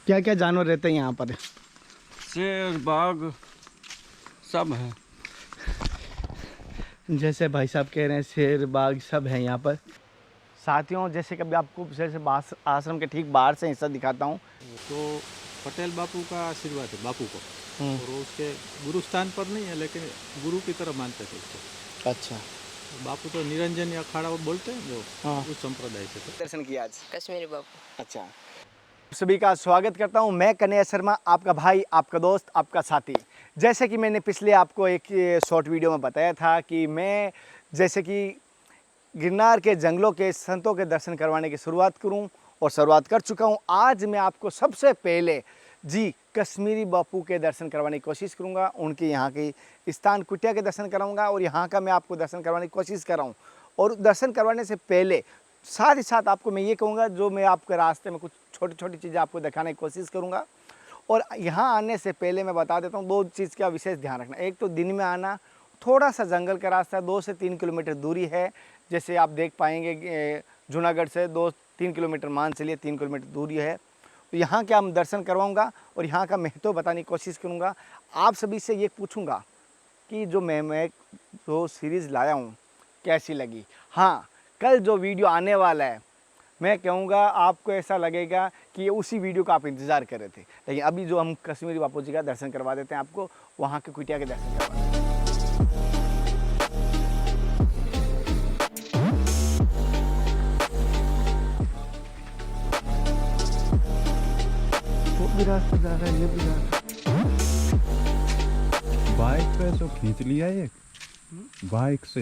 क्या क्या जानवर रहते हैं यहाँ पर? शेर, बाघ सब है। जैसे भाई साहब कह रहे हैं शेर बाघ सब है यहाँ पर। साथियों, जैसे कभी आपको जैसे आश्रम के ठीक बाहर से हिस्सा दिखाता हूँ तो पटेल बापू का आशीर्वाद है बापू को, और वो उसके गुरु स्थान पर नहीं है लेकिन गुरु की तरह मानते थे उसको। अच्छा। बापू तो निरंजन या अखाड़ा बोलते हैं जो, हाँ। उस संप्रदाय से थे। दर्शन किया आज कश्मीरी बापू। अच्छा। सभी का स्वागत करता हूं। मैं कन्हैया शर्मा, आपका भाई, आपका दोस्त, आपका साथी। जैसे कि मैंने पिछले आपको एक शॉर्ट वीडियो में बताया था कि मैं जैसे कि गिरनार के जंगलों के संतों के दर्शन करवाने की शुरुआत करूं, और शुरुआत कर चुका हूं। आज मैं आपको सबसे पहले जी कश्मीरी बापू के दर्शन करवाने की कोशिश करूंगा। उनके यहाँ की स्थान कुटिया के दर्शन कराऊंगा और यहाँ का मैं आपको दर्शन करवाने की कोशिश कर रहा हूँ। और दर्शन करवाने से पहले साथ ही साथ आपको मैं ये कहूँगा, जो मैं आपके रास्ते में कुछ छोटी छोटी चीज़ें आपको दिखाने की कोशिश करूँगा। और यहाँ आने से पहले मैं बता देता हूँ, दो चीज़ का विशेष ध्यान रखना। एक तो दिन में आना, थोड़ा सा जंगल का रास्ता 2 से 3 किलोमीटर दूरी है। जैसे आप देख पाएंगे जूनागढ़ से 2-3 किलोमीटर मान चलिए 3 किलोमीटर दूरी है। तो यहाँ के हम दर्शन करवाऊँगा और यहाँ का महत्व बताने की कोशिश करूँगा। आप सभी से ये पूछूँगा कि जो मैं जो सीरीज़ लाया हूँ कैसी लगी। हाँ, कल जो वीडियो आने वाला है, मैं कहूँगा आपको ऐसा लगेगा कि ये उसी वीडियो का आप इंतज़ार कर रहे थे। लेकिन अभी जो हम कश्मीरी बापू जी का दर्शन करवा देते हैं आपको, वहाँ के कुटिया के दर्शन करवा देते हैं। वो भी रास्ता जा रहा है, ये भी रास्ता। बाइक पे तो खींच लिया एक, बाइक से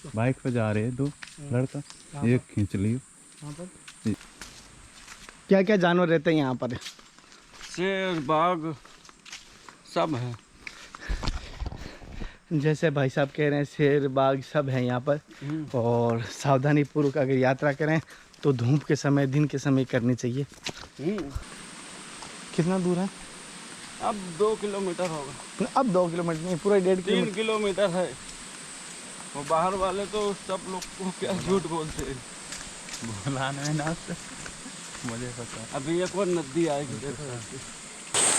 बाइक पे जा रहे हैं 2 लड़का, एक खींच लियो। क्या क्या जानवर रहते हैं यहाँ पर? शेर, बाघ सब है। जैसे भाई साहब कह रहे हैं शेर बाघ सब है यहाँ पर। और सावधानी पूर्वक अगर यात्रा करें तो धूप के समय, दिन के समय करनी चाहिए। कितना दूर है? अब 2 किलोमीटर होगा। अब 2 किलोमीटर नहीं, पूरा 1.5 3 किलोमीटर। किलोमीटर है। वो बाहर वाले तो सब लोग को क्या झूठ बोलते हैं। बुलाने में ना मुझे पता। अभी एक और नदी आएगी।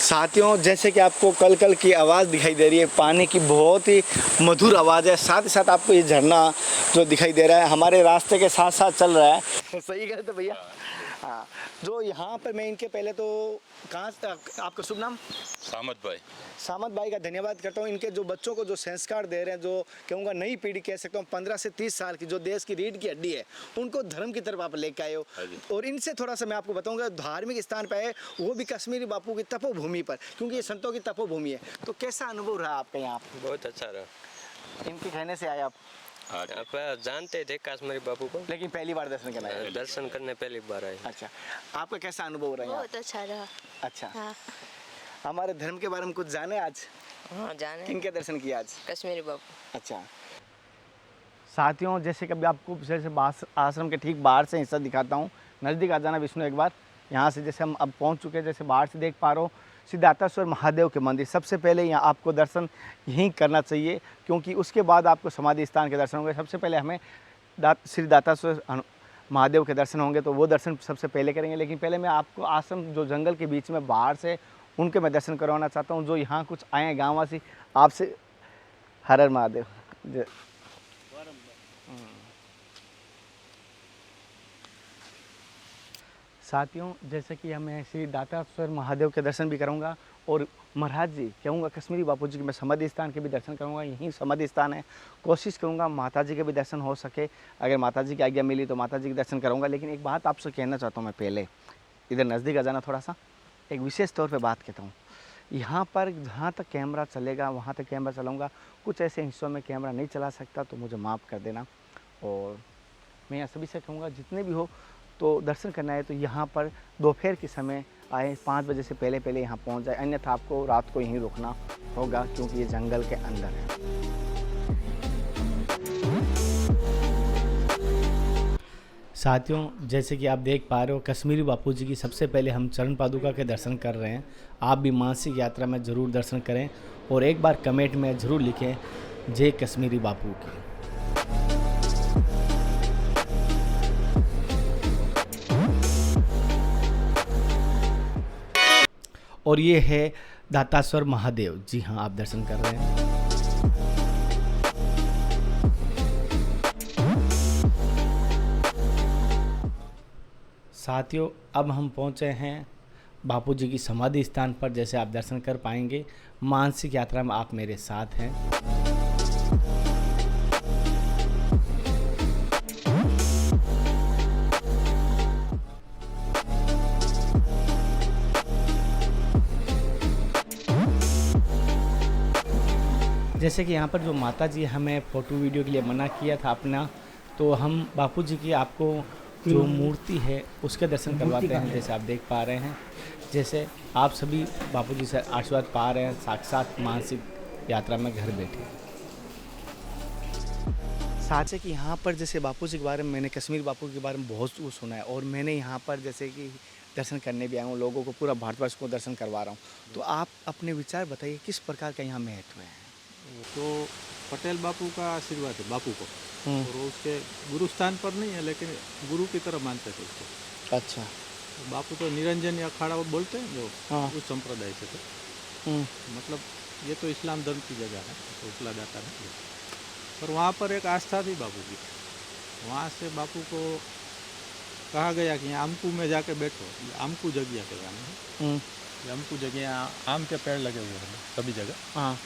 साथियों, जैसे कि आपको कल कल की आवाज़ दिखाई दे रही है, पानी की बहुत ही मधुर आवाज़ है। साथ ही साथ आपको ये झरना जो दिखाई दे रहा है हमारे रास्ते के साथ साथ चल रहा है। सही कहते भैया? हाँ। जो यहाँ पर मैं इनके पहले तो कहाँ से, आपका शुभ नाम? सामत भाई। सामत भाई का धन्यवाद करता हूँ। इनके जो बच्चों को जो संस्कार दे रहे हैं, जो कहूँगा नई पीढ़ी कह सकता हूँ, 15 से 30 साल की, जो देश की रीढ़ की हड्डी है, उनको धर्म की तरफ आप लेके आए हो। और इनसे थोड़ा सा मैं आपको बताऊँगा, धार्मिक स्थान पर है, वो भी कश्मीरी बापू की तपोभूमि पर, क्योंकि ये संतों की तपोभूमि है। तो कैसा अनुभव रहा आपका यहाँ? बहुत अच्छा रहा। इनके कहने से आए आप? आप जानते थे कश्मीरी बापू को, लेकिन पहली बार दर्शन करना है? दर्शन करने पहली बार आए। अच्छा, आपका कैसा अनुभव रहा? बहुत अच्छा रहा। अच्छा। हाँ। हमारे धर्म के बारे में कुछ जाने आज? हाँ जाने। किनके दर्शन किया आज? कश्मीरी बापू। अच्छा। साथियों, जैसे कभी आपको जैसे आश्रम के ठीक बाहर से हिस्सा दिखाता हूँ, नज़दीक आ जाना विष्णु एक बार। यहाँ से जैसे हम अब पहुँच चुके हैं, जैसे बाहर से देख पा रहे हो सिद्धार्थेश्वर महादेव के मंदिर। सबसे पहले यहाँ आपको दर्शन यहीं करना चाहिए, क्योंकि उसके बाद आपको समाधि स्थान के दर्शन होंगे। सबसे पहले हमें श्री दाताश्वर महादेव के दर्शन होंगे, तो वो दर्शन सबसे पहले करेंगे। लेकिन पहले मैं आपको आश्रम जो जंगल के बीच में बाहर से, उनके मैं दर्शन करवाना चाहता हूँ, जो यहाँ कुछ आए हैं गाँववासी। आपसे हर हर महादेव। साथियों, जैसे कि मैं श्री दाताश्वर महादेव के दर्शन भी करूँगा, और महाराज जी कहूँगा कश्मीरी बापू जी के मैं समाधि स्थान के भी दर्शन करूँगा। यहीं समाधि स्थान है। कोशिश करूँगा माता जी के भी दर्शन हो सके, अगर माता जी की आज्ञा मिली तो माता जी के दर्शन करूँगा। लेकिन एक बात आपसे कहना चाहता हूँ मैं, पहले इधर नज़दीक आ जाना थोड़ा सा, एक विशेष तौर पर बात कहता हूँ। यहाँ पर जहाँ तक कैमरा चलेगा वहाँ तक कैमरा चलाऊँगा। कुछ ऐसे हिस्सों में कैमरा नहीं चला सकता तो मुझे माफ़ कर देना। और मैं यहाँ सभी से कहूँगा, जितने भी हो तो दर्शन करना है तो यहाँ पर दोपहर के समय आए, 5 बजे से पहले यहाँ पहुँच जाए, अन्यथा आपको रात को यहीं रुकना होगा, क्योंकि ये जंगल के अंदर है। साथियों, जैसे कि आप देख पा रहे हो, कश्मीरी बापू जी की सबसे पहले हम चरण पादुका के दर्शन कर रहे हैं। आप भी मानसिक यात्रा में ज़रूर दर्शन करें, और एक बार कमेंट में ज़रूर लिखें जय कश्मीरी बापू की। और ये है दाताश्वर महादेव। जी हाँ, आप दर्शन कर रहे हैं। साथियों, अब हम पहुँचे हैं बापू जी की समाधि स्थान पर। जैसे आप दर्शन कर पाएंगे, मानसिक यात्रा में आप मेरे साथ हैं। जैसे कि यहाँ पर जो माता जी हमें फ़ोटो वीडियो के लिए मना किया था अपना, तो हम बापू जी की आपको जो मूर्ति है उसके दर्शन करवाते हैं। जैसे आप देख पा रहे हैं, जैसे आप सभी बापू जी से आशीर्वाद पा रहे हैं, साक्षात मानसिक यात्रा में घर बैठे। साथ है कि यहाँ पर जैसे बापू जी के बारे में, मैंने कश्मीर बापू के बारे में बहुत कुछ सुना है, और मैंने यहाँ पर जैसे कि दर्शन करने भी आया हूँ, लोगों को पूरा भारतवर्ष को दर्शन करवा रहा हूँ। तो आप अपने विचार बताइए, किस प्रकार का यहाँ महत्व है? तो पटेल बापू का आशीर्वाद है बापू को, और वो उसके गुरु स्थान पर नहीं है लेकिन गुरु की तरह मानते थे उसको। अच्छा। बापू तो निरंजन या अखाड़ा वो बोलते हैं जो हाँ। उस संप्रदाय से थे। मतलब ये तो इस्लाम धर्म की जगह है, तो उतला जाता नहीं, पर वहाँ पर एक आस्था थी बापू की। वहाँ से बापू को कहा गया कि यहाँ अमकू में जाके बैठो। अमकू जगह के गाने हैं, अमकू जगह आम के पेड़ लगे हुए हैं सभी जगह। हाँ।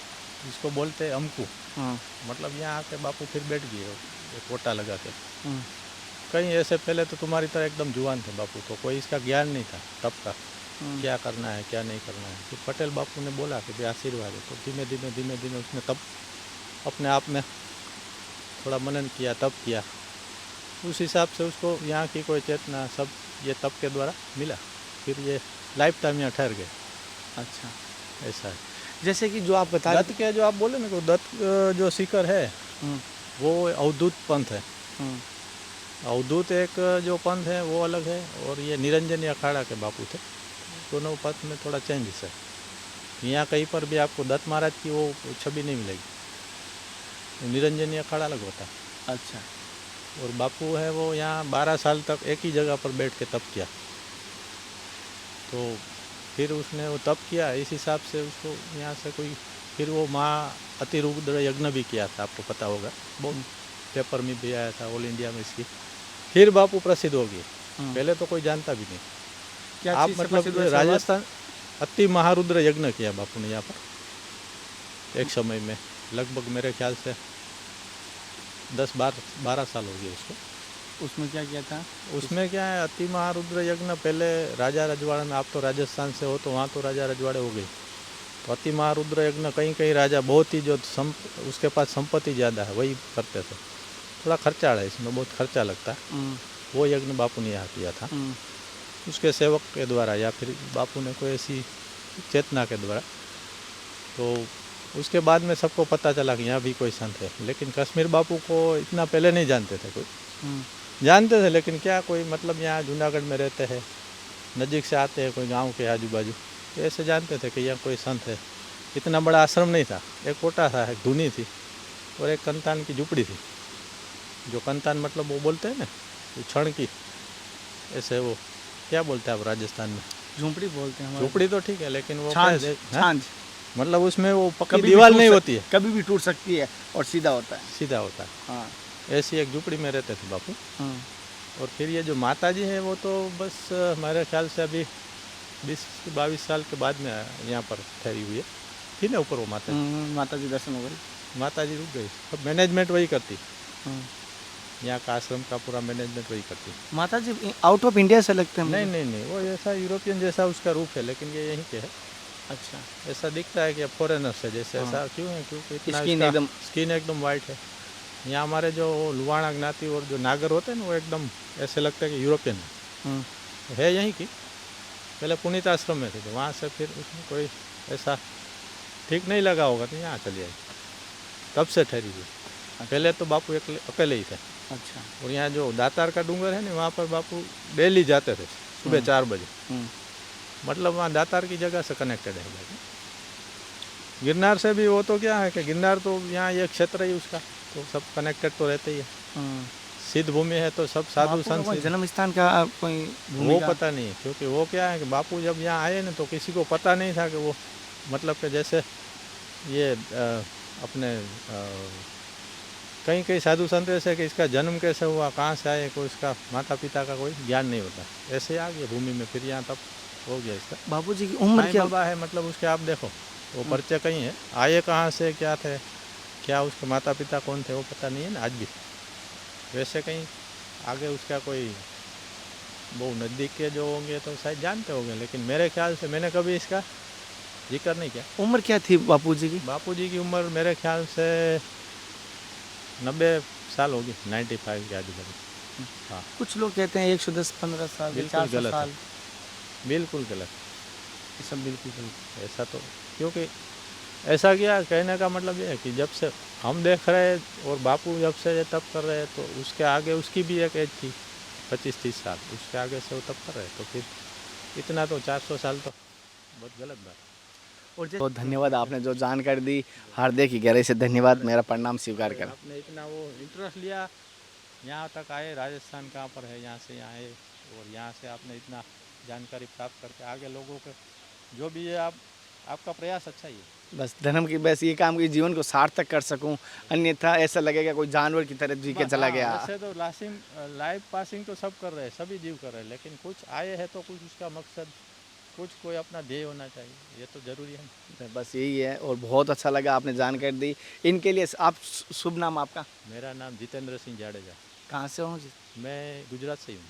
इसको बोलते हैं अमकू। हाँ। मतलब यहाँ आके बापू फिर बैठ गए एक कोटा लगा के। कहीं ऐसे पहले तो तुम्हारी तरह एकदम जुआन थे बापू, तो कोई इसका ज्ञान नहीं था तब का, क्या करना है क्या नहीं करना है। फिर पटेल बापू ने बोला कि भाई आशीर्वाद है, तो धीमे धीमे उसने तब अपने आप में थोड़ा मनन किया, तब किया। उस हिसाब से उसको यहाँ की कोई चेतना सब ये तप के द्वारा मिला, फिर ये लाइफ टाइम यहाँ ठहर गए। अच्छा, ऐसा है। जैसे कि जो आप बता रहे दत्त के जो आप बोले ना, दत्त जो सीकर है वो अवधूत पंथ है। अवधूत एक जो पंथ है वो अलग है, और ये निरंजनी अखाड़ा के बापू थे। दोनों पंथ में थोड़ा चेंजेस है। यहाँ कहीं पर भी आपको दत्त महाराज की वो छवि नहीं मिलेगी, निरंजनी अखाड़ा अलग होता है। अच्छा। और बापू है वो यहाँ 12 साल तक एक ही जगह पर बैठ के तप किया, तो फिर उसने वो तप किया। इस हिसाब से उसको यहाँ से कोई, फिर वो माँ अतिरुद्र यज्ञ भी किया था, आपको पता होगा, बहुत पेपर में भी आया था, ऑल इंडिया में इसकी। फिर बापू प्रसिद्ध हो गए, पहले तो कोई जानता भी नहीं। क्या आप चीज़ से मतलब प्रसिद्ध हुए? राजस्थान अति महारुद्र यज्ञ किया बापू ने यहाँ पर एक समय में, लगभग मेरे ख्याल से 10-12 साल हो गए उसको। उसमें क्या किया था? उसमें क्या है, अति महारुद्र यज्ञ पहले राजा रजवाड़ा में, आप तो राजस्थान से हो तो वहाँ तो राजा रजवाड़े हो गए, तो अति महारुद्र यज्ञ कहीं राजा बहुत ही जो उसके पास संपत्ति ज़्यादा है वही करते थे। थोड़ा खर्चा है इसमें, बहुत खर्चा लगता है। वो यज्ञ बापू ने यहाँ किया था, उसके सेवक के द्वारा, या फिर बापू ने कोई ऐसी चेतना के द्वारा। तो उसके बाद में सबको पता चला कि यहाँ भी कोई संत है, लेकिन कश्मीर बापू को इतना पहले नहीं जानते थे कोई। जानते थे लेकिन क्या कोई, मतलब यहाँ जूनागढ़ में रहते हैं, नज़दीक से आते हैं कोई गांव के आजू बाजू, तो ऐसे जानते थे कि यहाँ कोई संत है। इतना बड़ा आश्रम नहीं था, एक कोटा था, एक धुनी थी और एक कंतान की झुपड़ी थी। जो कंतान मतलब वो बोलते हैं ना, छण की, ऐसे वो क्या बोलते हैं आप राजस्थान में? झोंपड़ी बोलते हैं। झुपड़ी तो ठीक है, लेकिन वो छांछ, क्या है? छांछ। मतलब उसमें वो पक्की कभी भी दीवार टूट नहीं सक- होती है, कभी भी टूट सकती है और सीधा होता है। सीधा होता है। हाँ। ऐसी एक झुपड़ी में रहते थे बापू। हाँ। और फिर ये जो माता जी है वो तो बस हमारे ख्याल से अभी 20-22 साल के बाद में यहाँ पर ठहरी हुई है। थी ना ऊपर वो माता जी? माता जी दर्शन हो गई। माता जी रुक गई, अब मैनेजमेंट वही करती, यहाँ का आश्रम का पूरा मैनेजमेंट वही करती। माता जी आउट ऑफ इंडिया से लगते हैं? नहीं, वो ऐसा यूरोपियन जैसा उसका रूप है, लेकिन ये यहीं के है। अच्छा। ऐसा दिखता है कि फॉरेनर्स है जैसे। ऐसा क्यों है? क्योंकि इतना स्किन एकदम वाइट है। यहाँ हमारे जो लुवाणा ज्ञाति और जो नागर होते हैं ना, वो एकदम ऐसे लगता है कि यूरोपियन है यहीं की। पहले पुनीत आश्रम में थे, तो वहाँ से फिर उसमें कोई ऐसा ठीक नहीं लगा होगा तो यहाँ चली आई, तब से ठहरी हुई। पहले तो बापू अकेले ही थे। अच्छा। और यहाँ जो दातार का डूंगर है ना, वहाँ पर बापू डेली जाते थे सुबह 4 बजे। मतलब वहाँ दातार की जगह से कनेक्टेड है। गिरनार से भी वो तो क्या है कि गिरनार तो यहाँ ये क्षेत्र ही उसका, तो सब कनेक्टेड तो रहते ही है। सिद्ध भूमि है तो सब साधु बापू का संत कोई सिद्ध- जन्म स्थान का कोई वो भूमिका? पता नहीं, क्योंकि वो क्या है कि बापू जब यहाँ आए ना तो किसी को पता नहीं था कि वो मतलब कि जैसे ये अपने कई कई साधु संत ऐसे कि इसका जन्म कैसे हुआ, कहाँ से आए, कोई इसका माता पिता का कोई ज्ञान नहीं होता, ऐसे आ गए भूमि में, फिर यहाँ तब हो गया इसका। बापूजी की उम्र साईं क्या? बाबा है मतलब उसके आप देखो वो परिचय कहीं है, आए कहाँ से, क्या थे, क्या उसके माता पिता कौन थे वो पता नहीं है ना आज भी। वैसे कहीं आगे उसका कोई वो नज़दीक के जो होंगे तो शायद जानते होंगे, लेकिन मेरे ख्याल से मैंने कभी इसका जिक्र नहीं किया। उम्र क्या थी बापूजी की? बापूजी की उम्र मेरे ख्याल से 90 साल होगी, 95 के आजू-बाजू। हाँ, कुछ लोग कहते हैं 110-15 साल, बिल्कुल 400 गलत है। साल। बिल्कुल गलत, ये सब बिल्कुल गलत। ऐसा तो क्योंकि ऐसा क्या कहने का मतलब ये है कि जब से हम देख रहे हैं और बापू जब से ये तप कर रहे हैं तो उसके आगे उसकी भी एक एज थी 25-30 साल, उसके आगे से वो तप कर रहे हैं, तो फिर इतना तो 400 साल तो बहुत गलत बात है। और बहुत धन्यवाद, आपने जो जानकारी दी, हार्दिक की गहराई से धन्यवाद, मेरा प्रणाम स्वीकार करें। आपने इतना वो इंटरेस्ट लिया, यहाँ तक आए, राजस्थान कहाँ पर है, यहाँ से यहाँ आए और यहाँ से आपने इतना जानकारी प्राप्त करके आगे लोगों के जो भी है आपका प्रयास अच्छा ही है। बस धर्म की बस ये काम की जीवन को सार्थक कर सकूं, अन्यथा ऐसा लगेगा कोई जानवर की तरह जी के चला हाँ, गया। वैसे तो लाइफ पासिंग तो सब कर रहे हैं, सभी जीव कर रहे हैं, लेकिन कुछ आए हैं तो कुछ उसका मकसद, कुछ कोई अपना ध्येय होना चाहिए, ये तो जरूरी है ना। बस यही है और बहुत अच्छा लगा आपने जानकारी दी। इनके लिए आप शुभ नाम आपका? मेरा नाम जितेंद्र सिंह जाडेजा, कहाँ से हो? मैं गुजरात से ही हूँ।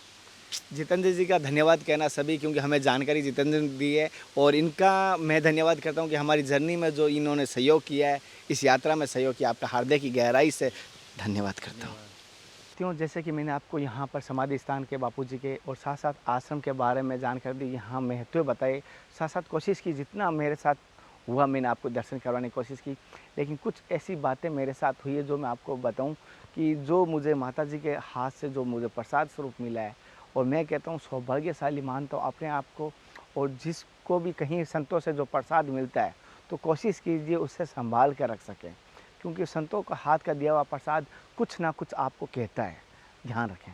जितेंद्र जी का धन्यवाद कहना सभी, क्योंकि हमें जानकारी जितेंद्र ने दी है और इनका मैं धन्यवाद करता हूं कि हमारी जर्नी में जो इन्होंने सहयोग किया है, इस यात्रा में सहयोग किया, आपका हार्दिक की गहराई से धन्यवाद करता हूं। क्यों जैसे कि मैंने आपको यहाँ पर समाधि स्थान के बापूजी के और साथ साथ आश्रम के बारे में जानकारी दी, यहाँ महत्व बताए, साथ साथ कोशिश की जितना मेरे साथ हुआ मैंने आपको दर्शन करवाने की कोशिश की, लेकिन कुछ ऐसी बातें मेरे साथ हुई है जो मैं आपको बताऊं कि जो मुझे माताजी के हाथ से जो मुझे प्रसाद स्वरूप मिला है, और मैं कहता हूँ सौभाग्यशाली मानता हूँ अपने आप को, और जिसको भी कहीं संतों से जो प्रसाद मिलता है तो कोशिश कीजिए उससे संभाल कर रख सकें, क्योंकि संतों का हाथ का दिया हुआ प्रसाद कुछ ना कुछ आपको कहता है, ध्यान रखें।